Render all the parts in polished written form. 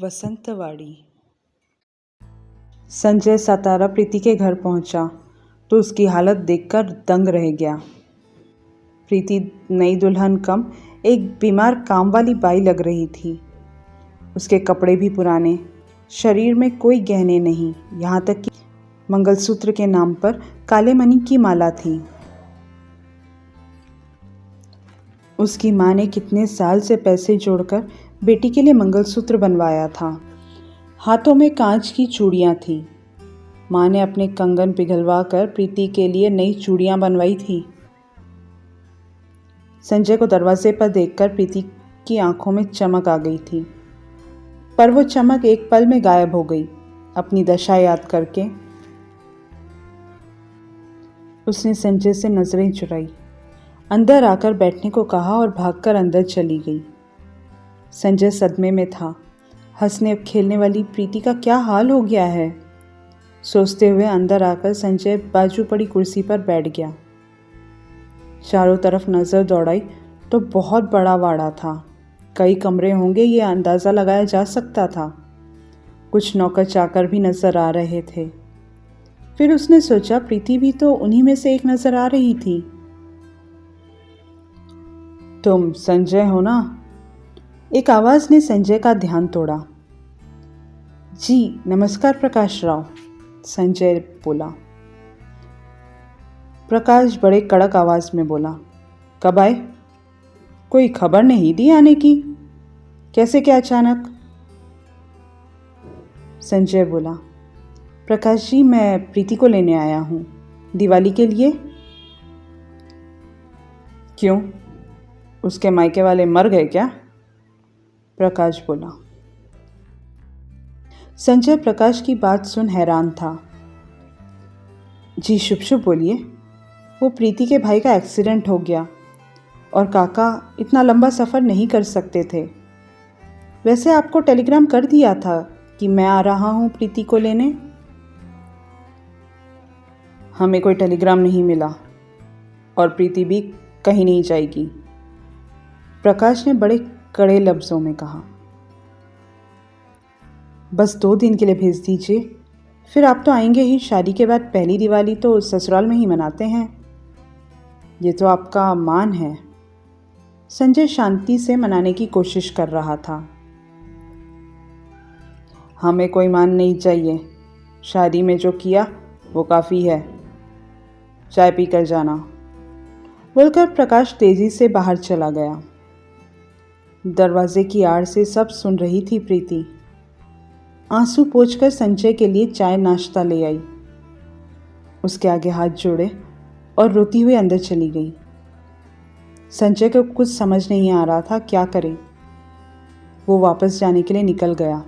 वसंतवाड़ी। संजय सातारा प्रीति के घर पहुंचा तो उसकी हालत देखकर दंग रह गया। प्रीति नई दुल्हन कम एक बीमार काम वाली बाई लग रही थी। उसके कपड़े भी पुराने, शरीर में कोई गहने नहीं, यहाँ तक कि मंगलसूत्र के नाम पर काले मणि की माला थी। उसकी माँ ने कितने साल से पैसे जोड़कर बेटी के लिए मंगलसूत्र बनवाया था। हाथों में कांच की चूड़ियाँ थीं। माँ ने अपने कंगन पिघलवा कर प्रीति के लिए नई चूड़ियाँ बनवाई थी। संजय को दरवाजे पर देखकर प्रीति की आंखों में चमक आ गई थी, पर वो चमक एक पल में गायब हो गई। अपनी दशा याद करके उसने संजय से नजरें चुराई, अंदर आकर बैठने को कहा और भागकर अंदर चली गई। संजय सदमे में था। हंसने खेलने वाली प्रीति का क्या हाल हो गया है, सोचते हुए अंदर आकर संजय बाजू पड़ी कुर्सी पर बैठ गया। चारों तरफ नज़र दौड़ाई तो बहुत बड़ा वाड़ा था। कई कमरे होंगे ये अंदाज़ा लगाया जा सकता था। कुछ नौकर चाकर भी नज़र आ रहे थे। फिर उसने सोचा प्रीति भी तो उन्हीं में से एक नज़र आ रही थी। तुम संजय हो ना? एक आवाज़ ने संजय का ध्यान तोड़ा। जी नमस्कार प्रकाश राव, संजय बोला। प्रकाश बड़े कड़क आवाज़ में बोला, कब आए? कोई खबर नहीं दी आने की, कैसे क्या अचानक? संजय बोला, प्रकाश जी मैं प्रीति को लेने आया हूँ, दिवाली के लिए। क्यों, उसके मायके वाले मर गए क्या? प्रकाश बोला। संजय प्रकाश की बात सुन हैरान था। जी शुभ शुभ बोलिए। वो प्रीति के भाई का एक्सीडेंट हो गया और काका इतना लंबा सफ़र नहीं कर सकते थे। वैसे आपको टेलीग्राम कर दिया था कि मैं आ रहा हूँ प्रीति को लेने। हमें कोई टेलीग्राम नहीं मिला और प्रीति भी कहीं नहीं जाएगी, प्रकाश ने बड़े कड़े लफ्ज़ों में कहा। बस 2 दिन के लिए भेज दीजिए, फिर आप तो आएंगे ही। शादी के बाद पहली दिवाली तो ससुराल में ही मनाते हैं, ये तो आपका मान है। संजय शांति से मनाने की कोशिश कर रहा था। हमें कोई मान नहीं चाहिए, शादी में जो किया वो काफ़ी है, चाय पी कर जाना, बोलकर प्रकाश तेजी से बाहर चला गया। दरवाजे की आड़ से सब सुन रही थी प्रीति। आंसू पोंछकर संजय के लिए चाय नाश्ता ले आई, उसके आगे हाथ जोड़े और रोती हुई अंदर चली गई। संजय को कुछ समझ नहीं आ रहा था क्या करे। वो वापस जाने के लिए निकल गया।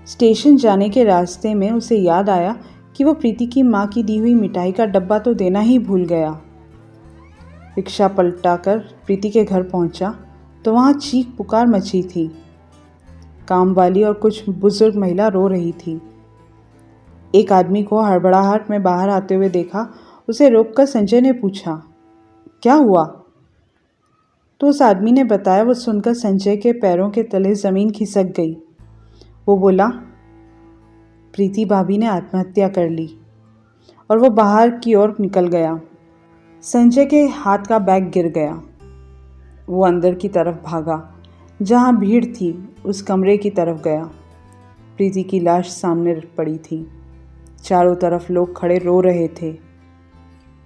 स्टेशन जाने के रास्ते में उसे याद आया कि वो प्रीति की माँ की दी हुई मिठाई का डब्बा तो देना ही भूल गया। रिक्शा पलटाकर प्रीति के घर पहुंचा तो वहाँ चीख पुकार मची थी। काम वाली और कुछ बुजुर्ग महिला रो रही थी। एक आदमी को हड़बड़ाहट में बाहर आते हुए देखा। उसे रोककर संजय ने पूछा, क्या हुआ? तो उस आदमी ने बताया। वो सुनकर संजय के पैरों के तले ज़मीन खिसक गई। वो बोला, प्रीति भाभी ने आत्महत्या कर ली, और वो बाहर की ओर निकल गया। संजय के हाथ का बैग गिर गया। वो अंदर की तरफ भागा, जहाँ भीड़ थी उस कमरे की तरफ गया। प्रीति की लाश सामने पड़ी थी। चारों तरफ लोग खड़े रो रहे थे।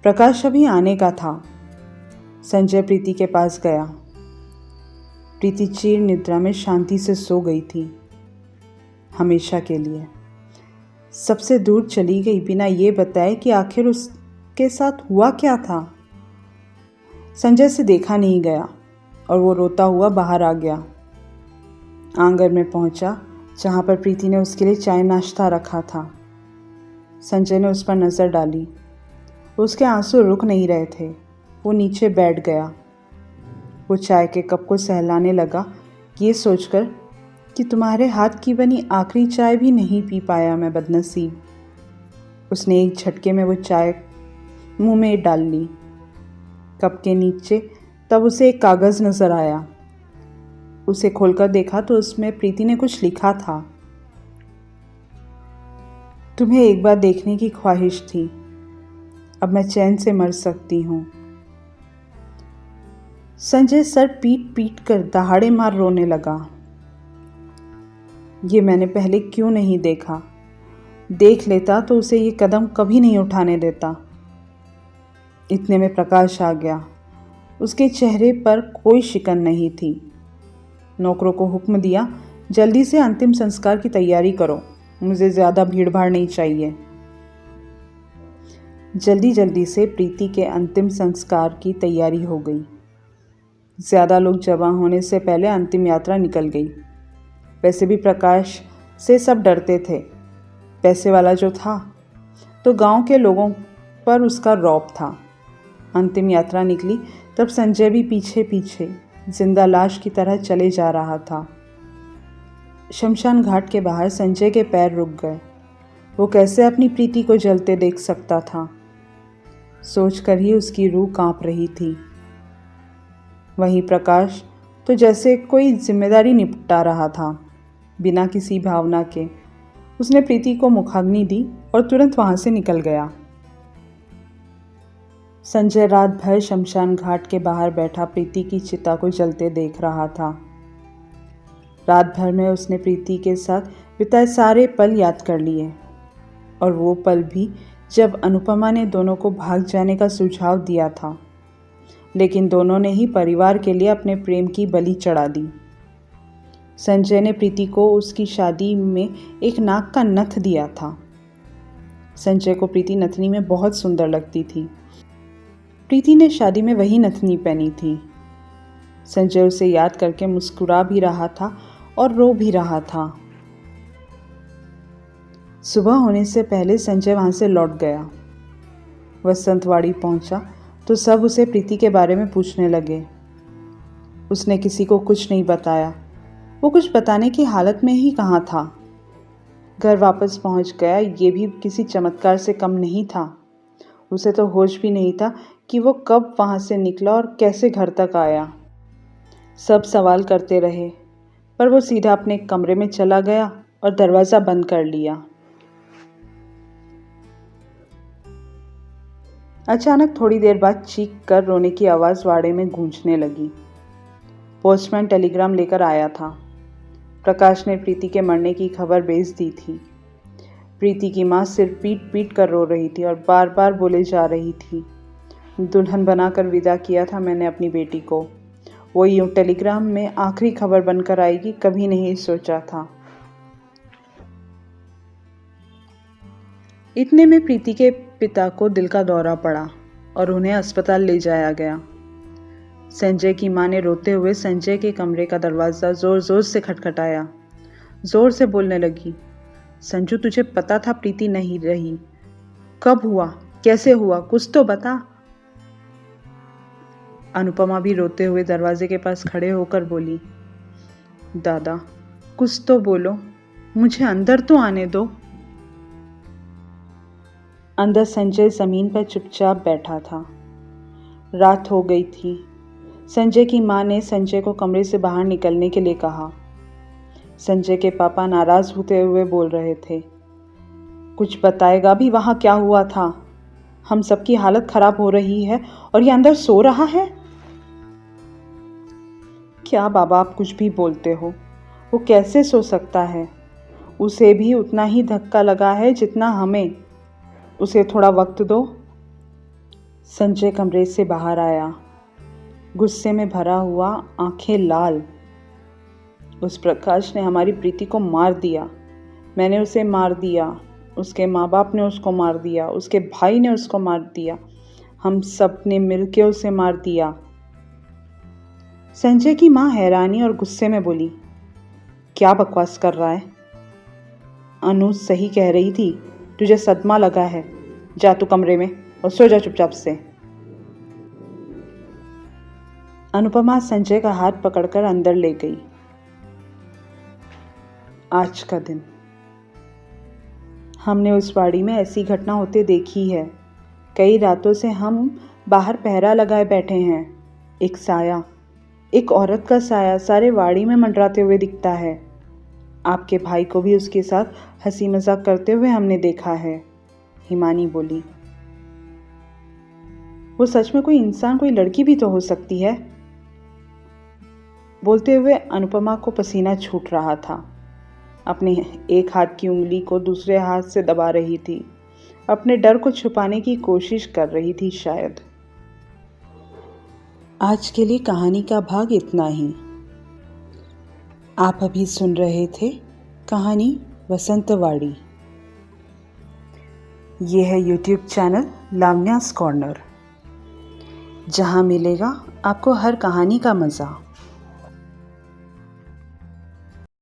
प्रकाश अभी आने का था। संजय प्रीति के पास गया। प्रीति चीर निद्रा में शांति से सो गई थी, हमेशा के लिए। सबसे दूर चली गई बिना ये बताए कि आखिर उसके साथ हुआ क्या था। संजय से देखा नहीं गया और वो रोता हुआ बाहर आ गया। आंगन में पहुंचा जहाँ पर प्रीति ने उसके लिए चाय नाश्ता रखा था। संजय ने उस पर नज़र डाली। उसके आंसू रुक नहीं रहे थे। वो नीचे बैठ गया। वो चाय के कप को सहलाने लगा, ये सोचकर कि तुम्हारे हाथ की बनी आखिरी चाय भी नहीं पी पाया मैं, बदनसीब। उसने एक झटके में वो चाय मुंह में डाल ली। कप के नीचे तब उसे एक कागज़ नज़र आया। उसे खोलकर देखा तो उसमें प्रीति ने कुछ लिखा था। तुम्हें एक बार देखने की ख्वाहिश थी, अब मैं चैन से मर सकती हूँ। संजय सर पीट पीट कर दहाड़े मार रोने लगा। ये मैंने पहले क्यों नहीं देखा? देख लेता तो उसे ये कदम कभी नहीं उठाने देता। इतने में प्रकाश आ गया। उसके चेहरे पर कोई शिकन नहीं थी। नौकरों को हुक्म दिया, जल्दी से अंतिम संस्कार की तैयारी करो, मुझे ज़्यादा भीड़ भाड़ नहीं चाहिए। जल्दी जल्दी से प्रीति के अंतिम संस्कार की तैयारी हो गई। ज़्यादा लोग जमा होने से पहले अंतिम यात्रा निकल गई। वैसे भी प्रकाश से सब डरते थे। पैसे वाला जो था तो गांव के लोगों पर उसका रौब था। अंतिम यात्रा निकली तब संजय भी पीछे पीछे जिंदा लाश की तरह चले जा रहा था। शमशान घाट के बाहर संजय के पैर रुक गए। वो कैसे अपनी प्रीति को जलते देख सकता था? सोचकर ही उसकी रूह कांप रही थी। वहीं प्रकाश तो जैसे कोई जिम्मेदारी निपटा रहा था, बिना किसी भावना के। उसने प्रीति को मुखाग्नि दी और तुरंत वहां से निकल गया। संजय रात भर शमशान घाट के बाहर बैठा प्रीति की चिता को जलते देख रहा था। रात भर में उसने प्रीति के साथ बिताए सारे पल याद कर लिए, और वो पल भी जब अनुपमा ने दोनों को भाग जाने का सुझाव दिया था, लेकिन दोनों ने ही परिवार के लिए अपने प्रेम की बलि चढ़ा दी। संजय ने प्रीति को उसकी शादी में एक नाक का नथ दिया था। संजय को प्रीति नथनी में बहुत सुंदर लगती थी। प्रीति ने शादी में वही नथनी पहनी थी। संजय उसे याद करके मुस्कुरा भी रहा था और रो भी रहा था। सुबह होने से पहले संजय वहां से लौट गया। वसंतवाड़ी पहुंचा तो सब उसे प्रीति के बारे में पूछने लगे। उसने किसी को कुछ नहीं बताया। वो कुछ बताने की हालत में ही कहाँ था। घर वापस पहुंच गया, ये भी किसी चमत्कार से कम नहीं था। उसे तो होश भी नहीं था कि वो कब वहां से निकला और कैसे घर तक आया। सब सवाल करते रहे, पर वो सीधा अपने कमरे में चला गया और दरवाज़ा बंद कर लिया। अचानक थोड़ी देर बाद चीख कर रोने की आवाज़ वाड़े में गूंजने लगी। पोस्टमैन टेलीग्राम लेकर आया था। प्रकाश ने प्रीति के मरने की खबर भेज दी थी। प्रीति की माँ सिर पीट पीट कर रो रही थी और बार बार बोले जा रही थी, दुल्हन बनाकर विदा किया था मैंने अपनी बेटी को, वो यूं टेलीग्राम में आखिरी खबर बनकर आएगी कभी नहीं सोचा था। इतने में प्रीति के पिता को दिल का दौरा पड़ा और उन्हें अस्पताल ले जाया गया। संजय की मां ने रोते हुए संजय के कमरे का दरवाज़ा ज़ोर ज़ोर से खटखटाया। ज़ोर से बोलने लगी, संजू तुझे पता था प्रीति नहीं रही? कब हुआ, कैसे हुआ, कुछ तो बता। अनुपमा भी रोते हुए दरवाजे के पास खड़े होकर बोली, दादा कुछ तो बोलो, मुझे अंदर तो आने दो। अंदर संजय ज़मीन पर चुपचाप बैठा था। रात हो गई थी। संजय की मां ने संजय को कमरे से बाहर निकलने के लिए कहा। संजय के पापा नाराज होते हुए बोल रहे थे, कुछ बताएगा भी वहां क्या हुआ था? हम सबकी हालत खराब हो रही है और ये अंदर सो रहा है। क्या बाबा आप कुछ भी बोलते हो? वो कैसे सो सकता है? उसे भी उतना ही धक्का लगा है जितना हमें। उसे थोड़ा वक्त दो। संजय कमरे से बाहर आया, गुस्से में भरा हुआ, आंखें लाल। उस प्रकाश ने हमारी प्रीति को मार दिया। मैंने उसे मार दिया, उसके माँ बाप ने उसको मार दिया, उसके भाई ने उसको मार दिया, हम सब ने मिलकर उसे मार दिया। संजय की माँ हैरानी और गुस्से में बोली, क्या बकवास कर रहा है? अनु सही कह रही थी, तुझे सदमा लगा है। जा तू कमरे में और सो जा चुपचाप से। अनुपमा संजय का हाथ पकड़कर अंदर ले गई। आज का दिन हमने उस वाड़ी में ऐसी घटना होते देखी है। कई रातों से हम बाहर पहरा लगाए बैठे हैं। एक साया, एक औरत का साया सारे वाड़ी में मंडराते हुए दिखता है। आपके भाई को भी उसके साथ हंसी मजाक करते हुए हमने देखा है, हिमानी बोली। वो सच में कोई इंसान, कोई लड़की भी तो हो सकती है। बोलते हुए अनुपमा को पसीना छूट रहा था। अपने एक हाथ की उंगली को दूसरे हाथ से दबा रही थी। अपने डर को छुपाने की कोशिश कर रही थी शायद। आज के लिए कहानी का भाग इतना ही। आप अभी सुन रहे थे कहानी वसंतवाड़ी। ये है YouTube चैनल लावण्यास कॉर्नर, जहाँ मिलेगा आपको हर कहानी का मज़ा।